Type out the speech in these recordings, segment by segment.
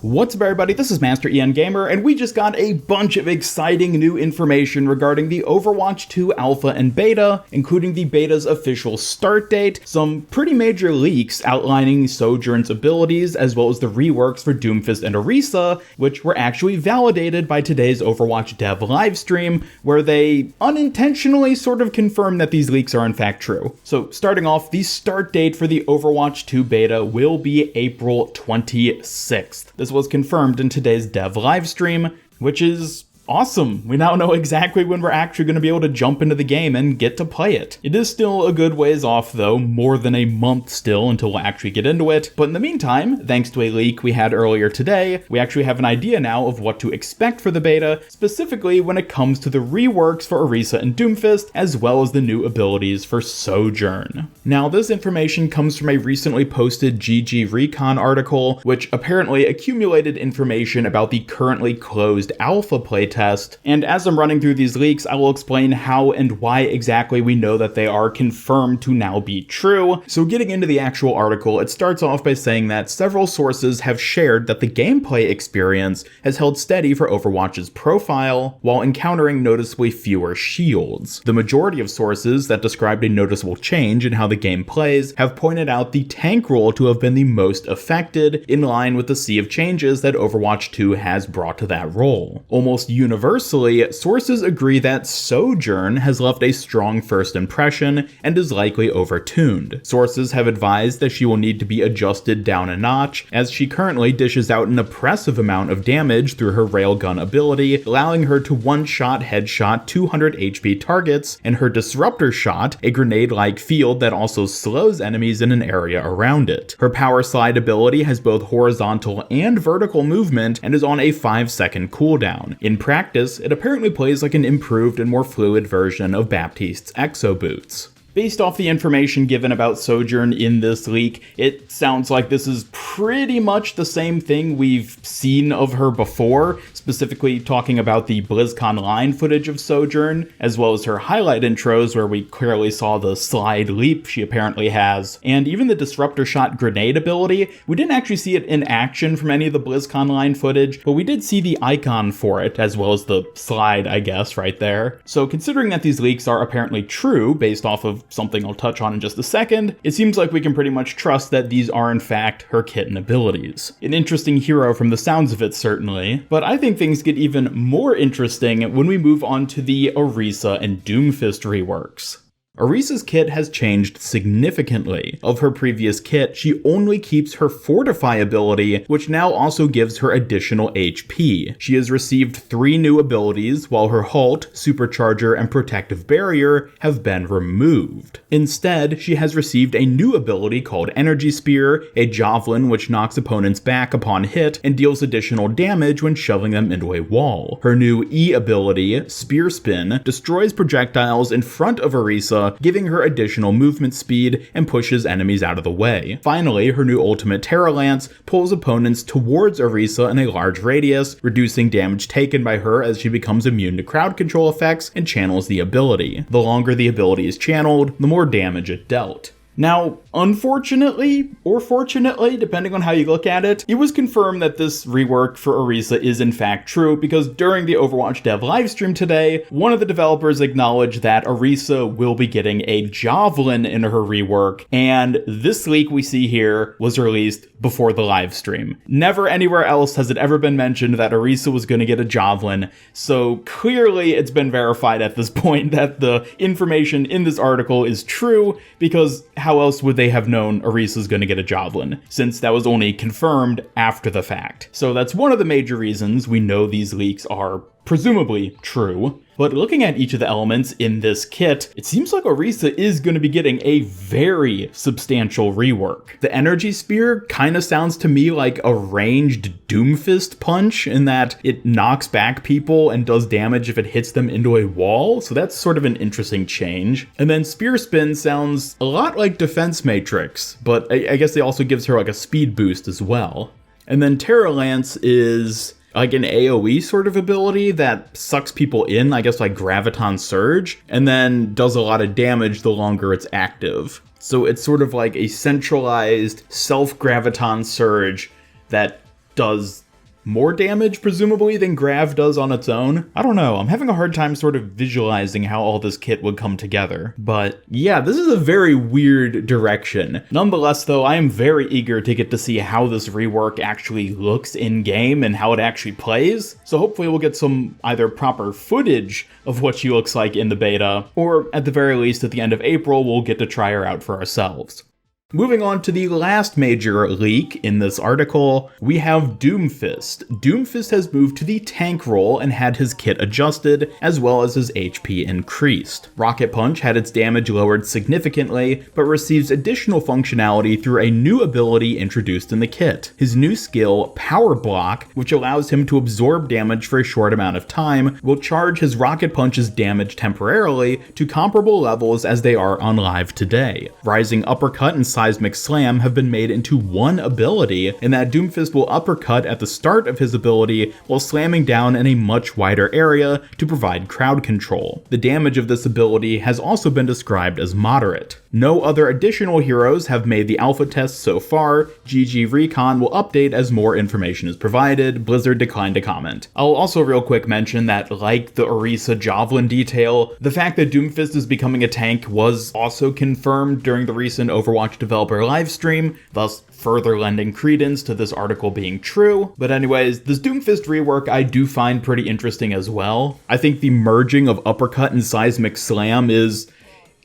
What's up everybody, this is Master EN Gamer, and we just got a bunch of exciting new information regarding the Overwatch 2 alpha and beta, including the beta's official start date, some pretty major leaks outlining Sojourn's abilities, as well as the reworks for Doomfist and Orisa, which were actually validated by today's Overwatch dev livestream, where they unintentionally sort of confirmed that these leaks are in fact true. So starting off, the start date for the Overwatch 2 beta will be April 26th. This was confirmed in today's dev livestream, which is awesome. We now know exactly when we're actually going to be able to jump into the game and get to play it. It is still a good ways off though, more than a month still until we'll actually get into it. But in the meantime, thanks to a leak we had earlier today, we actually have an idea now of what to expect for the beta, specifically when it comes to the reworks for Orisa and Doomfist, as well as the new abilities for Sojourn. Now this information comes from a recently posted GG Recon article, which apparently accumulated information about the currently closed alpha playtest. And as I'm running through these leaks, I will explain how and why exactly we know that they are confirmed to now be true. So getting into the actual article, it starts off by saying that several sources have shared that the gameplay experience has held steady for Overwatch's profile, while encountering noticeably fewer shields. The majority of sources that described a noticeable change in how the game plays have pointed out the tank role to have been the most affected, in line with the sea of changes that Overwatch 2 has brought to that role. Almost universally, sources agree that Sojourn has left a strong first impression and is likely overtuned. Sources have advised that she will need to be adjusted down a notch, as she currently dishes out an oppressive amount of damage through her railgun ability, allowing her to one-shot headshot 200 HP targets, and her disruptor shot, a grenade-like field that also slows enemies in an area around it. Her power slide ability has both horizontal and vertical movement and is on a 5-second cooldown. In practice, it apparently plays like an improved and more fluid version of Baptiste's Exo Boots. Based off the information given about Sojourn in this leak, it sounds like this is pretty much the same thing we've seen of her before, specifically talking about the BlizzCon line footage of Sojourn, as well as her highlight intros where we clearly saw the slide leap she apparently has, and even the disruptor shot grenade ability. We didn't actually see it in action from any of the BlizzCon line footage, but we did see the icon for it, as well as the slide, I guess, right there. So considering that these leaks are apparently true, based off of something I'll touch on in just a second, it seems like we can pretty much trust that these are in fact her kitten abilities. An interesting hero from the sounds of it, certainly, but I think things get even more interesting when we move on to the Orisa and Doomfist reworks. Orisa's kit has changed significantly. Of her previous kit, she only keeps her Fortify ability, which now also gives her additional HP. She has received 3 new abilities, while her Halt, Supercharger, and Protective Barrier have been removed. Instead, she has received a new ability called Energy Spear, a javelin which knocks opponents back upon hit and deals additional damage when shoving them into a wall. Her new E ability, Spear Spin, destroys projectiles in front of Orisa, giving her additional movement speed and pushes enemies out of the way. Finally, her new ultimate Terra Lance pulls opponents towards Orisa in a large radius, reducing damage taken by her as she becomes immune to crowd control effects and channels the ability. The longer the ability is channeled, the more damage it dealt. Now, unfortunately, or fortunately, depending on how you look at it, it was confirmed that this rework for Orisa is in fact true, because during the Overwatch dev livestream today, one of the developers acknowledged that Orisa will be getting a javelin in her rework, and this leak we see here was released before the livestream. Never anywhere else has it ever been mentioned that Orisa was going to get a javelin, so clearly it's been verified at this point that the information in this article is true, because how else would they have known Orisa's going to get a javelin, since that was only confirmed after the fact. So that's one of the major reasons we know these leaks are presumably true. But looking at each of the elements in this kit, it seems like Orisa is going to be getting a very substantial rework. The Energy Spear kind of sounds to me like a ranged Doomfist punch, in that it knocks back people and does damage if it hits them into a wall, so that's sort of an interesting change. And then Spear Spin sounds a lot like Defense Matrix, but I guess it also gives her like a speed boost as well. And then Terra Lance is like an AoE sort of ability that sucks people in, I guess like Graviton Surge, and then does a lot of damage the longer it's active. So it's sort of like a centralized self-Graviton Surge that does more damage, presumably, than Grav does on its own. I don't know, I'm having a hard time sort of visualizing how all this kit would come together. But yeah, this is a very weird direction. Nonetheless, though, I am very eager to get to see how this rework actually looks in-game and how it actually plays. So hopefully we'll get some either proper footage of what she looks like in the beta, or at the very least at the end of April, we'll get to try her out for ourselves. Moving on to the last major leak in this article, we have Doomfist. Doomfist has moved to the tank role and had his kit adjusted, as well as his HP increased. Rocket Punch had its damage lowered significantly, but receives additional functionality through a new ability introduced in the kit. His new skill, Power Block, which allows him to absorb damage for a short amount of time, will charge his Rocket Punch's damage temporarily to comparable levels as they are on live today. Rising Uppercut and Seismic Slam have been made into one ability, in that Doomfist will uppercut at the start of his ability while slamming down in a much wider area to provide crowd control. The damage of this ability has also been described as moderate. No other additional heroes have made the alpha test so far. GG Recon will update as more information is provided. Blizzard declined to comment. I'll also real quick mention that, like the Orisa Javelin detail, the fact that Doomfist is becoming a tank was also confirmed during the recent Overwatch developer livestream, thus further lending credence to this article being true. But anyways, this Doomfist rework I do find pretty interesting as well. I think the merging of Uppercut and Seismic Slam is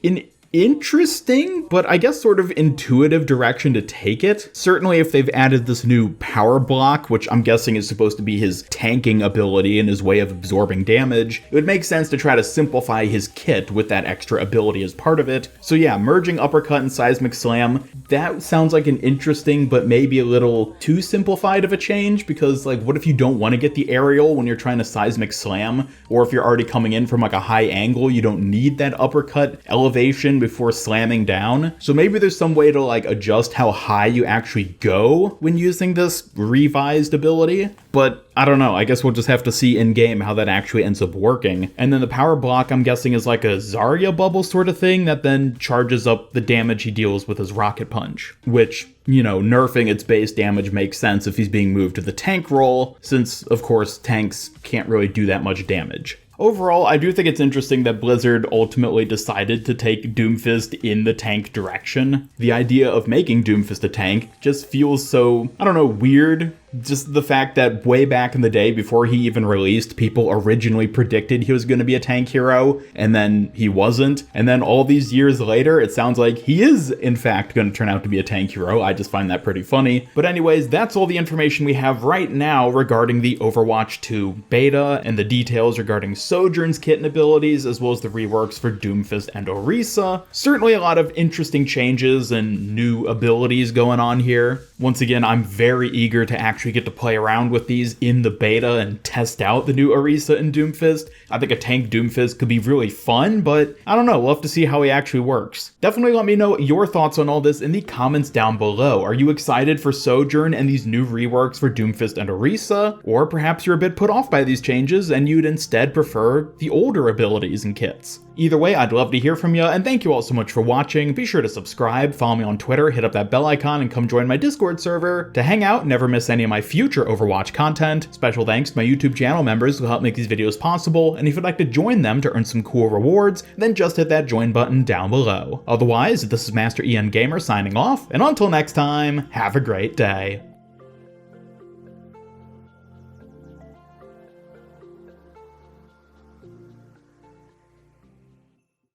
an interesting, but I guess sort of intuitive direction to take it. Certainly if they've added this new Power Block, which I'm guessing is supposed to be his tanking ability and his way of absorbing damage, it would make sense to try to simplify his kit with that extra ability as part of it. So yeah, merging Uppercut and Seismic Slam, that sounds like an interesting but maybe a little too simplified of a change, because like what if you don't want to get the aerial when you're trying to Seismic Slam, or if you're already coming in from like a high angle, you don't need that uppercut elevation before slamming down. So maybe there's some way to like adjust how high you actually go when using this revised ability. But I don't know, I guess we'll just have to see in game how that actually ends up working. And then the Power Block, I'm guessing, is like a Zarya bubble sort of thing that then charges up the damage he deals with his Rocket Punch, which, you know, nerfing its base damage makes sense if he's being moved to the tank role, since of course tanks can't really do that much damage. Overall, I do think it's interesting that Blizzard ultimately decided to take Doomfist in the tank direction. The idea of making Doomfist a tank just feels so, I don't know, weird. Just the fact that way back in the day, before he even released, people originally predicted he was going to be a tank hero, and then he wasn't. And then all these years later, it sounds like he is, in fact, going to turn out to be a tank hero. I just find that pretty funny. But anyways, that's all the information we have right now regarding the Overwatch 2 beta, and the details regarding Sojourn's kit and abilities, as well as the reworks for Doomfist and Orisa. Certainly a lot of interesting changes and new abilities going on here. Once again, I'm very eager to actually get to play around with these in the beta and test out the new Orisa and Doomfist. I think a tank Doomfist could be really fun, but I don't know, we'll have to see how he actually works. Definitely let me know your thoughts on all this in the comments down below. Are you excited for Sojourn and these new reworks for Doomfist and Orisa? Or perhaps you're a bit put off by these changes and you'd instead prefer the older abilities and kits? Either way, I'd love to hear from you, and thank you all so much for watching. Be sure to subscribe, follow me on Twitter, hit up that bell icon, and come join my Discord server to hang out and never miss any of my future Overwatch content. Special thanks to my YouTube channel members who help make these videos possible, and if you'd like to join them to earn some cool rewards, then just hit that join button down below. Otherwise, this is Master Ian Gamer signing off, and until next time, have a great day.